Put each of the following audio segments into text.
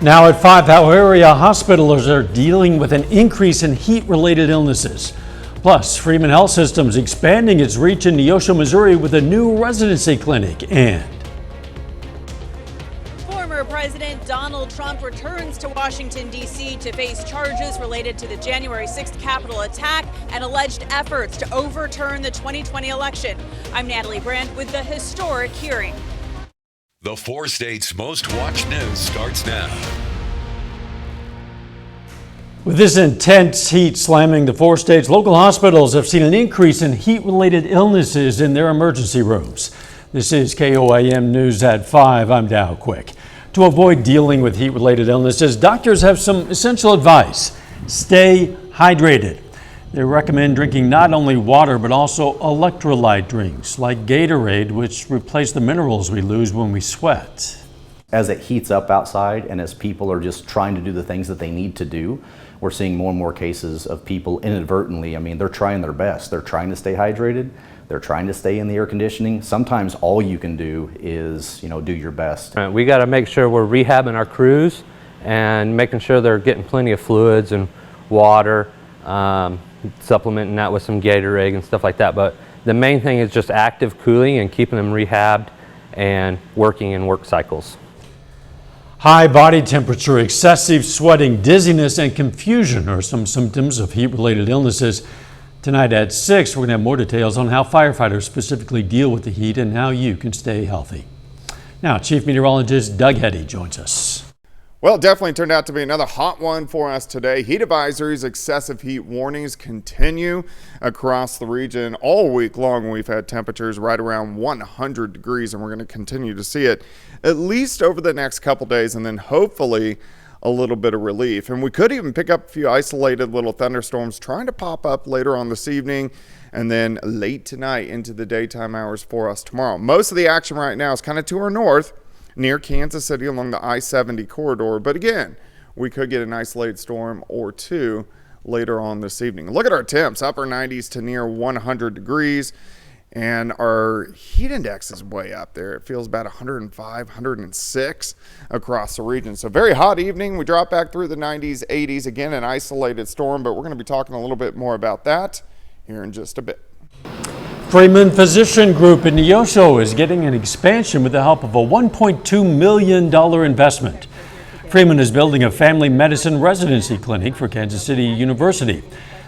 Now at 5, how area hospitals are dealing with an increase in heat-related illnesses. Plus, Freeman Health Systems expanding its reach in Neosho, Missouri with a new residency clinic. And former President Donald Trump returns to Washington, D.C. to face charges related to the January 6th Capitol attack and alleged efforts to overturn the 2020 election. I'm Natalie Brandt with the historic hearing. The 4 states' most watched news starts now. with this intense heat slamming the 4 states, local hospitals have seen an increase in heat-related illnesses in their emergency rooms. This is KOAM News at 5. I'm Dow Quick. To avoid dealing with heat-related illnesses, doctors have some essential advice. Stay hydrated. They recommend drinking not only water but also electrolyte drinks like Gatorade, which replace the minerals we lose when we sweat. As it heats up outside and as people are just trying to do the things that they need to do, we're seeing more and more cases of people inadvertently, they're trying their best. They're trying to stay hydrated. They're trying to stay in the air conditioning. Sometimes all you can do is, do your best. We got to make sure we're rehabbing our crews and making sure they're getting plenty of fluids and water, supplementing that with some Gatorade and stuff like that. But the main thing is just active cooling and keeping them rehabbed and working in work cycles. High body temperature, excessive sweating, dizziness, and confusion are some symptoms of heat-related illnesses. Tonight at 6, we're going to have more details on how firefighters specifically deal with the heat and how you can stay healthy. Now, Chief Meteorologist Doug Heddy joins us. Well, it definitely turned out to be another hot one for us today. Heat advisories, excessive heat warnings continue across the region all week long. We've had temperatures right around 100 degrees, and we're going to continue to see it at least over the next couple days, and then hopefully a little bit of relief. And we could even pick up a few isolated little thunderstorms trying to pop up later on this evening and then late tonight into the daytime hours for us tomorrow. Most of the action right now is kind of to our north, near Kansas City along the I-70 corridor. But again, we could get an isolated storm or two later on this evening. Look at our temps, upper 90s to near 100 degrees. And our heat index is way up there. It feels about 105, 106 across the region. So very hot evening. We drop back through the 90s, 80s. Again, an isolated storm, but we're going to be talking a little bit more about that here in just a bit. Freeman Physician Group in Neosho is getting an expansion with the help of a $1.2 million investment. Freeman is building a family medicine residency clinic for Kansas City University.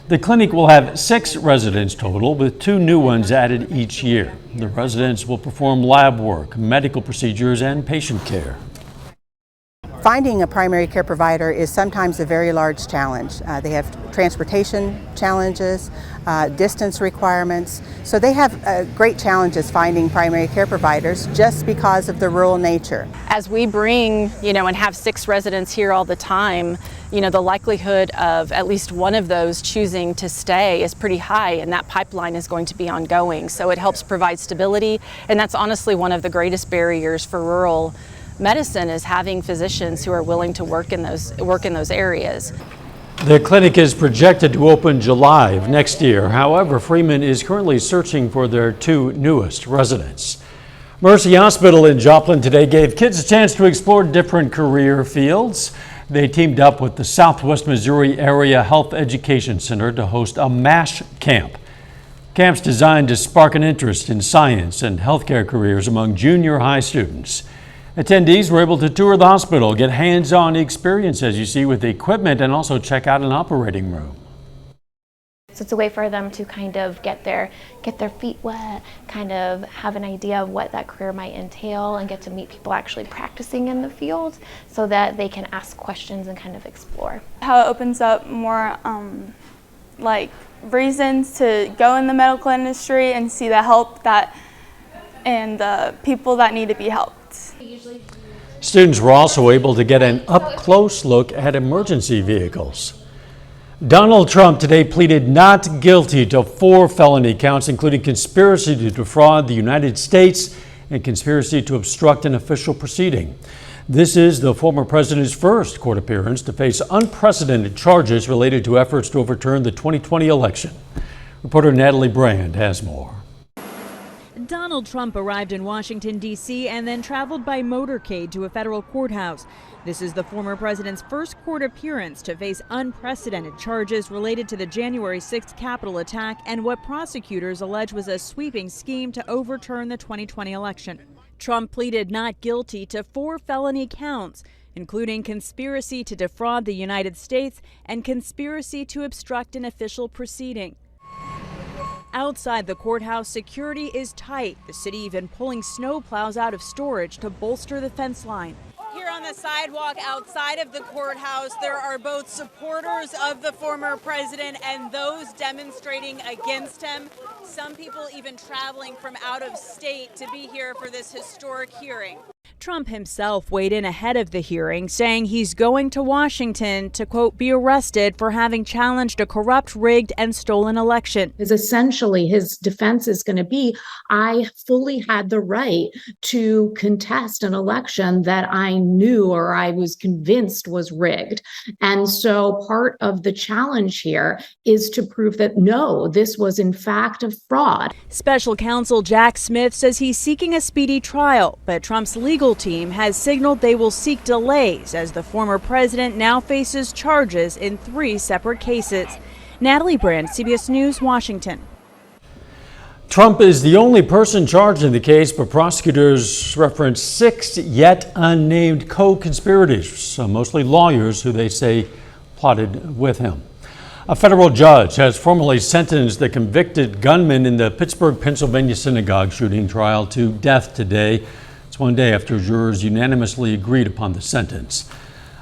The clinic will have 6 residents total, with 2 new ones added each year. The residents will perform lab work, medical procedures, and patient care. Finding a primary care provider is sometimes a very large challenge. They have transportation challenges, distance requirements, so they have great challenges finding primary care providers just because of the rural nature. As we bring, and have 6 residents here all the time, the likelihood of at least one of those choosing to stay is pretty high, and that pipeline is going to be ongoing. So it helps provide stability, and that's honestly one of the greatest barriers for rural medicine, is having physicians who are willing to work in those areas. The clinic is projected to open July of next year. However, Freeman is currently searching for their 2 newest residents. Mercy Hospital in Joplin today gave kids a chance to explore different career fields. They teamed up with the Southwest Missouri Area Health Education Center to host a MASH camp. Camp's designed to spark an interest in science and healthcare careers among junior high students. Attendees were able to tour the hospital, get hands-on experience, as you see, with the equipment, and also check out an operating room. So it's a way for them to kind of get their feet wet, kind of have an idea of what that career might entail, and get to meet people actually practicing in the field so that they can ask questions and kind of explore. How it opens up more reasons to go in the medical industry and see the help and the people that need to be helped. Students were also able to get an up-close look at emergency vehicles. Donald Trump today pleaded not guilty to 4 felony counts, including conspiracy to defraud the United States and conspiracy to obstruct an official proceeding. This is the former president's first court appearance to face unprecedented charges related to efforts to overturn the 2020 election. Reporter Natalie Brand has more. Donald Trump arrived in Washington, D.C. and then traveled by motorcade to a federal courthouse. This is the former president's first court appearance to face unprecedented charges related to the January 6th Capitol attack and what prosecutors allege was a sweeping scheme to overturn the 2020 election. Trump pleaded not guilty to 4 felony counts, including conspiracy to defraud the United States and conspiracy to obstruct an official proceeding. Outside the courthouse, security is tight. The city even pulling snowplows out of storage to bolster the fence line. Here on the sidewalk outside of the courthouse, there are both supporters of the former president and those demonstrating against him. Some people even traveling from out of state to be here for this historic hearing. Trump himself weighed in ahead of the hearing, saying he's going to Washington to, quote, be arrested for having challenged a corrupt, rigged, and stolen election. Essentially, his defense is going to be, I fully had the right to contest an election that I knew or I was convinced was rigged. And so part of the challenge here is to prove that, no, this was in fact a fraud. Special counsel Jack Smith says he's seeking a speedy trial, but Trump's legal team has signaled they will seek delays as the former president now faces charges in 3 separate cases. Natalie Brand, CBS News, Washington. Trump is the only person charged in the case, but prosecutors reference 6 yet unnamed co-conspirators, mostly lawyers who they say plotted with him. A federal judge has formally sentenced the convicted gunman in the Pittsburgh, Pennsylvania synagogue shooting trial to death today. It's one day after jurors unanimously agreed upon the sentence.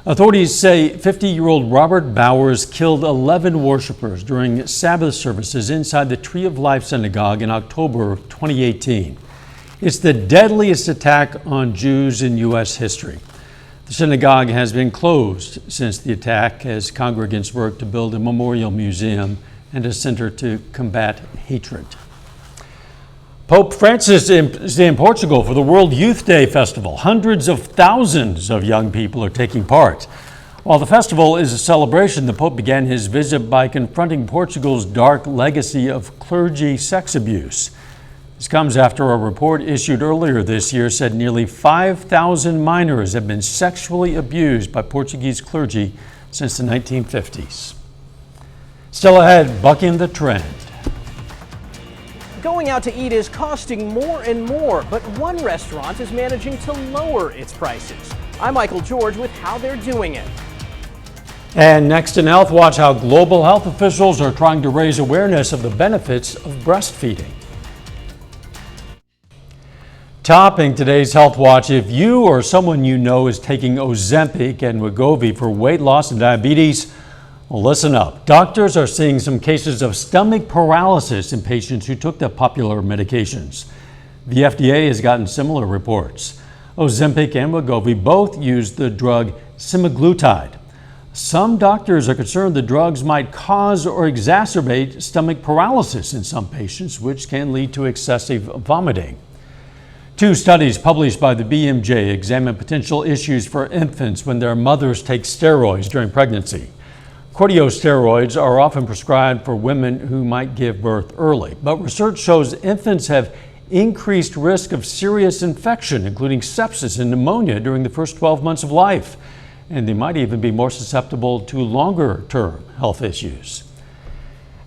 Authorities say 50-year-old Robert Bowers killed 11 worshipers during Sabbath services inside the Tree of Life synagogue in October of 2018. It's the deadliest attack on Jews in U.S. history. The synagogue has been closed since the attack as congregants work to build a memorial museum and a center to combat hatred. Pope Francis is in Portugal for the World Youth Day Festival. Hundreds of thousands of young people are taking part. While the festival is a celebration, the Pope began his visit by confronting Portugal's dark legacy of clergy sex abuse. This comes after a report issued earlier this year said nearly 5,000 minors have been sexually abused by Portuguese clergy since the 1950s. Still ahead, bucking the trend. Going out to eat is costing more and more, but one restaurant is managing to lower its prices. I'm Michael George with how they're doing it. And next in Health Watch, how global health officials are trying to raise awareness of the benefits of breastfeeding. Topping today's Health Watch, if you or someone you know is taking Ozempic and Wegovy for weight loss and diabetes, well, listen up. Doctors are seeing some cases of stomach paralysis in patients who took the popular medications. The FDA has gotten similar reports. Ozempic and Wegovy both use the drug semaglutide. Some doctors are concerned the drugs might cause or exacerbate stomach paralysis in some patients, which can lead to excessive vomiting. 2 studies published by the BMJ examine potential issues for infants when their mothers take steroids during pregnancy. Corticosteroids are often prescribed for women who might give birth early, but research shows infants have increased risk of serious infection, including sepsis and pneumonia during the first 12 months of life, and they might even be more susceptible to longer-term health issues.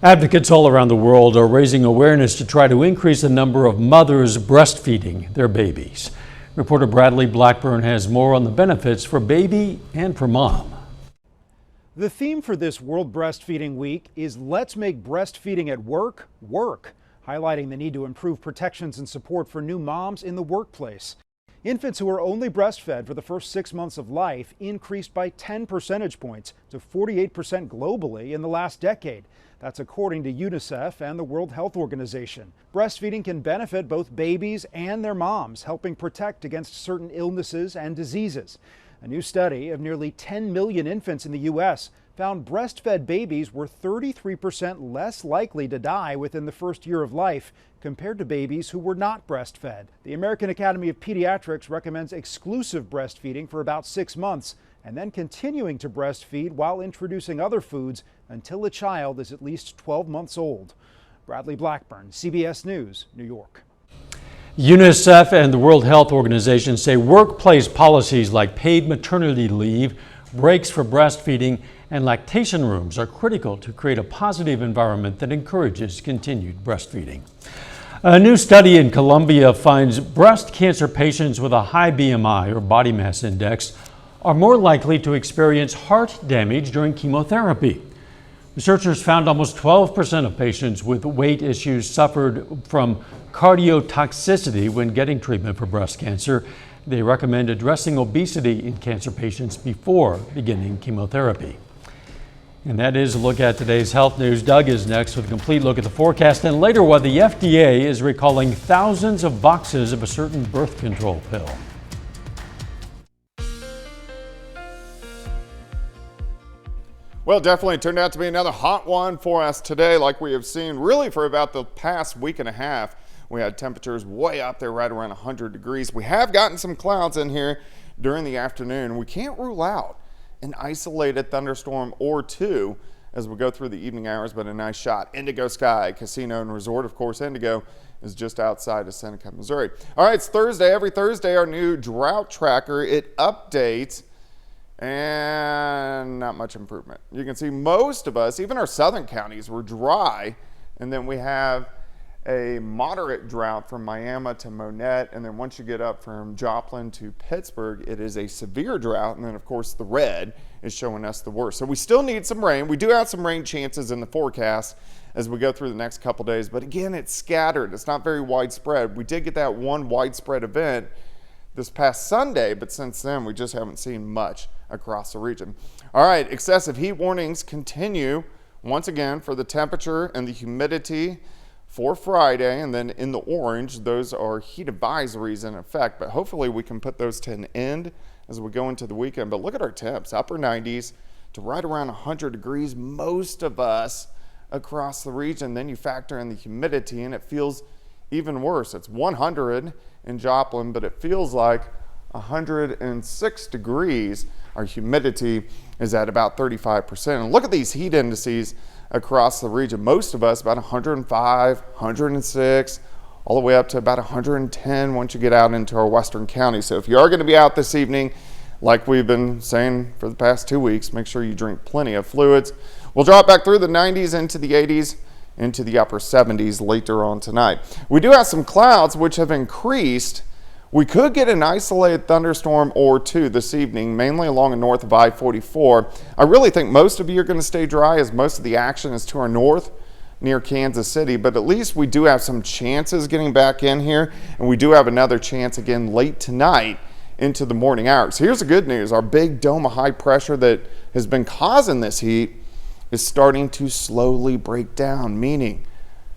Advocates all around the world are raising awareness to try to increase the number of mothers breastfeeding their babies. Reporter Bradley Blackburn has more on the benefits for baby and for mom. The theme for this World Breastfeeding Week is Let's Make Breastfeeding at Work, work, highlighting the need to improve protections and support for new moms in the workplace. Infants who are only breastfed for the first 6 months of life increased by 10 percentage points to 48% globally in the last decade. That's according to UNICEF and the World Health Organization. Breastfeeding can benefit both babies and their moms, helping protect against certain illnesses and diseases. A new study of nearly 10 million infants in the U.S. found breastfed babies were 33% less likely to die within the first year of life compared to babies who were not breastfed. The American Academy of Pediatrics recommends exclusive breastfeeding for about 6 months and then continuing to breastfeed while introducing other foods until a child is at least 12 months old. Bradley Blackburn, CBS News, New York. UNICEF and the World Health Organization say workplace policies like paid maternity leave, breaks for breastfeeding, and lactation rooms are critical to create a positive environment that encourages continued breastfeeding. A new study in Colombia finds breast cancer patients with a high BMI or body mass index are more likely to experience heart damage during chemotherapy. Researchers found almost 12% of patients with weight issues suffered from cardiotoxicity when getting treatment for breast cancer. They recommend addressing obesity in cancer patients before beginning chemotherapy. And that is a look at today's health news. Doug is next with a complete look at the forecast, and later why the FDA is recalling thousands of boxes of a certain birth control pill. Well, definitely turned out to be another hot one for us today, like we have seen really for about the past week and a half. We had temperatures way up there, right around 100 degrees. We have gotten some clouds in here during the afternoon. We can't rule out an isolated thunderstorm or two as we go through the evening hours, but a nice shot. Indigo Sky Casino and Resort, of course, Indigo is just outside of Seneca, Missouri. All right, it's Thursday. Every Thursday, our new drought tracker, it updates. And not much improvement. You can see most of us, even our southern counties, were dry. And then we have a moderate drought from Miami to Monette. And then once you get up from Joplin to Pittsburgh, it is a severe drought. And then, of course, the red is showing us the worst. So we still need some rain. We do have some rain chances in the forecast as we go through the next couple days. But again, it's scattered. It's not very widespread. We did get that one widespread event this past Sunday, but since then we just haven't seen much across the region. All right, excessive heat warnings continue once again for the temperature and the humidity for Friday, and then in the orange, those are heat advisories in effect, but hopefully we can put those to an end as we go into the weekend. But look at our temps, upper 90s to right around 100 degrees, most of us across the region. Then you factor in the humidity and it feels even worse. It's 100 in Joplin, but it feels like 106 degrees. Our humidity is at about 35%. And look at these heat indices across the region. Most of us about 105, 106, all the way up to about 110 once you get out into our western counties. So if you are going to be out this evening, like we've been saying for the past 2 weeks, make sure you drink plenty of fluids. We'll drop back through the 90s into the 80s, into the upper 70s later on tonight. We do have some clouds which have increased. We could get an isolated thunderstorm or two this evening, mainly along and north of I-44. I really think most of you are going to stay dry as most of the action is to our north near Kansas City, but at least we do have some chances getting back in here, and we do have another chance again late tonight into the morning hours. Here's the good news. Our big dome of high pressure that has been causing this heat is starting to slowly break down, meaning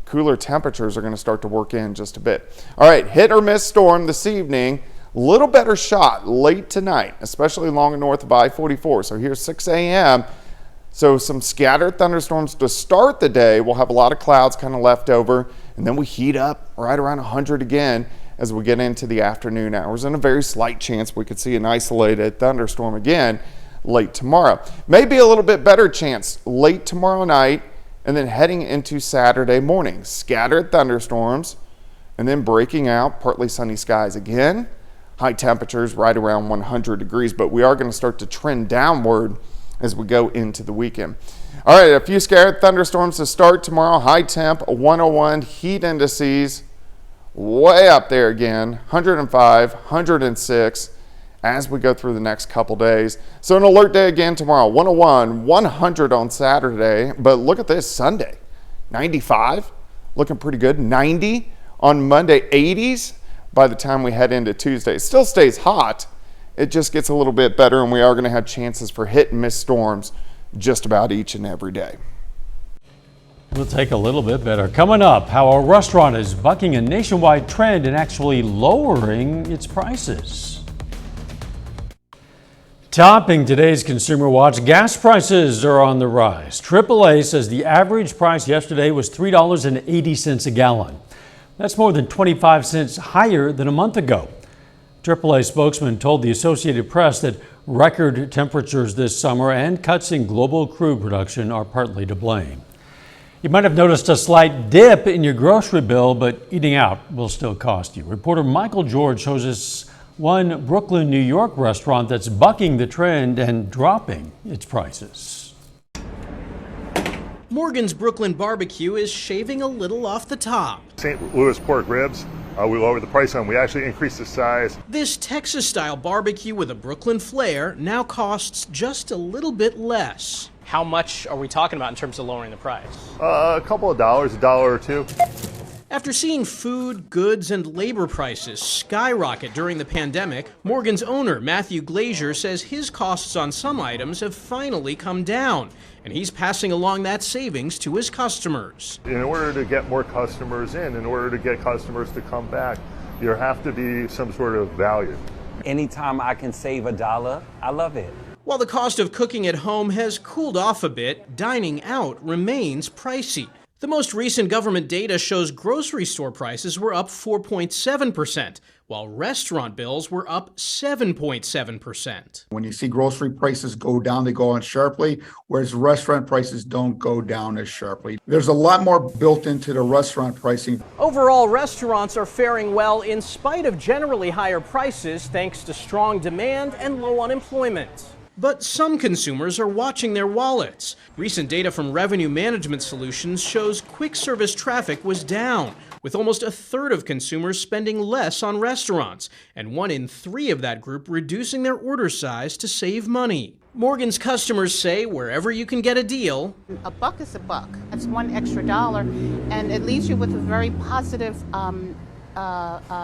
cooler temperatures are going to start to work in just a bit. All right, hit or miss storm this evening. Little better shot late tonight, especially along and north of I-44. So here's 6 a.m. So some scattered thunderstorms to start the day. We'll have a lot of clouds kind of left over, and then we heat up right around 100 again as we get into the afternoon hours, and a very slight chance we could see an isolated thunderstorm again late tomorrow. Maybe a little bit better chance late tomorrow night and then heading into Saturday morning. Scattered thunderstorms and then breaking out, partly sunny skies again. High temperatures right around 100 degrees, but we are going to start to trend downward as we go into the weekend. All right, a few scattered thunderstorms to start tomorrow. High temp, 101, heat indices way up there again, 105, 106. As we go through the next couple days. So an alert day again tomorrow, 101, 100 on Saturday, but look at this, Sunday, 95, looking pretty good, 90 on Monday, 80s by the time we head into Tuesday. It still stays hot, it just gets a little bit better, and we are going to have chances for hit and miss storms just about each and every day. We'll take a little bit better. Coming up, how a restaurant is bucking a nationwide trend and actually lowering its prices. Topping today's Consumer Watch, gas prices are on the rise. AAA says the average price yesterday was $3.80 a gallon. That's more than 25 cents higher than a month ago. AAA spokesman told the Associated Press that record temperatures this summer and cuts in global crude production are partly to blame. You might have noticed a slight dip in your grocery bill, but eating out will still cost you. Reporter Michael George shows us one Brooklyn, New York restaurant that's bucking the trend and dropping its prices. Morgan's Brooklyn Barbecue is shaving a little off the top. St. Louis pork ribs, we lowered the price on. We actually increased the size. This Texas-style barbecue with a Brooklyn flair now costs just a little bit less. How much are we talking about in terms of lowering the price? A couple of dollars, $1 or $2. After seeing food, goods, and labor prices skyrocket during the pandemic, Morgan's owner, Matthew Glazier, says his costs on some items have finally come down, and he's passing along that savings to his customers. In order to get more customers in order to get customers to come back, there have to be some sort of value. Anytime I can save $1, I love it. While the cost of cooking at home has cooled off a bit, dining out remains pricey. The most recent government data shows grocery store prices were up 4.7%, while restaurant bills were up 7.7%. When you see grocery prices go down, they go on sharply, whereas restaurant prices don't go down as sharply. There's a lot more built into the restaurant pricing. Overall, restaurants are faring well in spite of generally higher prices thanks to strong demand and low unemployment. But some consumers are watching their wallets. Recent data from Revenue Management Solutions shows quick service traffic was down, with almost a third of consumers spending less on restaurants, and 1 in 3 of that group reducing their order size to save money. Morgan's customers say wherever you can get a deal, a buck is a buck. That's $1 extra, and it leaves you with a very positive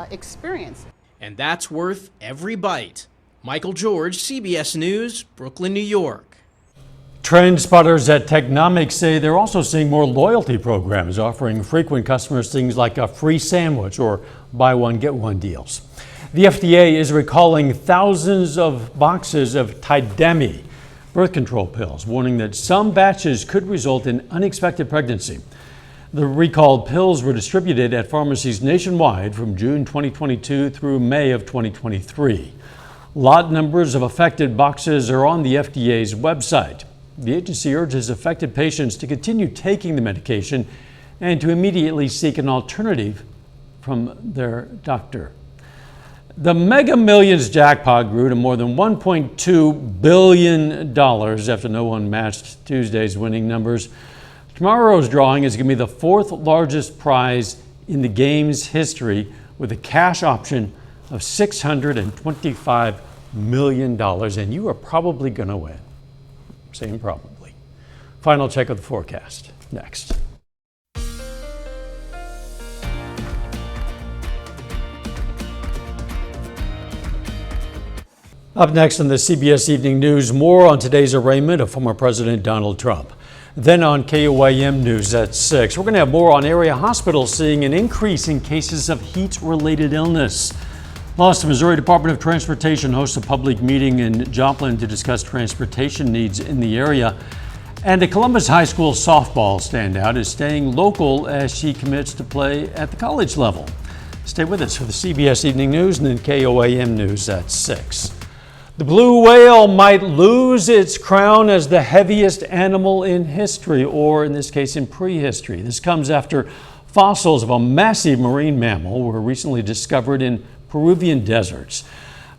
experience. And that's worth every bite. Michael George, CBS News, Brooklyn, New York. Trend spotters at Technomics say they're also seeing more loyalty programs offering frequent customers things like a free sandwich or buy one, get one deals. The FDA is recalling thousands of boxes of Tidemi birth control pills, warning that some batches could result in unexpected pregnancy. The recalled pills were distributed at pharmacies nationwide from June 2022 through May of 2023. Lot numbers of affected boxes are on the FDA's website. The agency urges affected patients to continue taking the medication and to immediately seek an alternative from their doctor. The Mega Millions jackpot grew to more than $1.2 billion after no one matched Tuesday's winning numbers. Tomorrow's drawing is going to be the 4th largest prize in the game's history, with a cash option of $625 million, and you are probably going to win. Saying probably. Final check of the forecast next. Up next on the CBS Evening News, more on today's arraignment of former President Donald Trump. Then on KOAM News at 6, we're going to have more on area hospitals seeing an increase in cases of heat-related illness. Plus, the Missouri Department of Transportation hosts a public meeting in Joplin to discuss transportation needs in the area. And a Columbus High School softball standout is staying local as she commits to play at the college level. Stay with us for the CBS Evening News and then KOAM News at 6. The blue whale might lose its crown as the heaviest animal in history, or in this case in prehistory. This comes after fossils of a massive marine mammal were recently discovered in Peruvian deserts.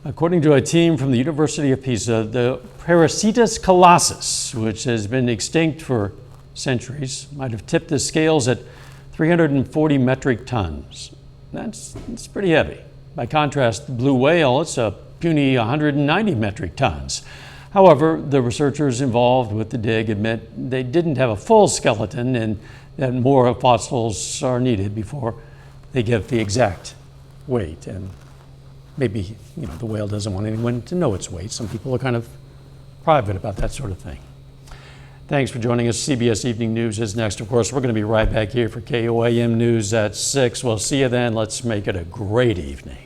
According to a team from the University of Pisa, the Parasitus colossus, which has been extinct for centuries, might have tipped the scales at 340 metric tons. That's pretty heavy. By contrast, the blue whale, it's a puny 190 metric tons. However, the researchers involved with the dig admit they didn't have a full skeleton and that more fossils are needed before they get the exact weight. And maybe, the whale doesn't want anyone to know its weight. Some people are kind of private about that sort of thing. Thanks for joining us. CBS Evening News is next. Of course, we're going to be right back here for KOAM News at 6. We'll see you then. Let's make it a great evening.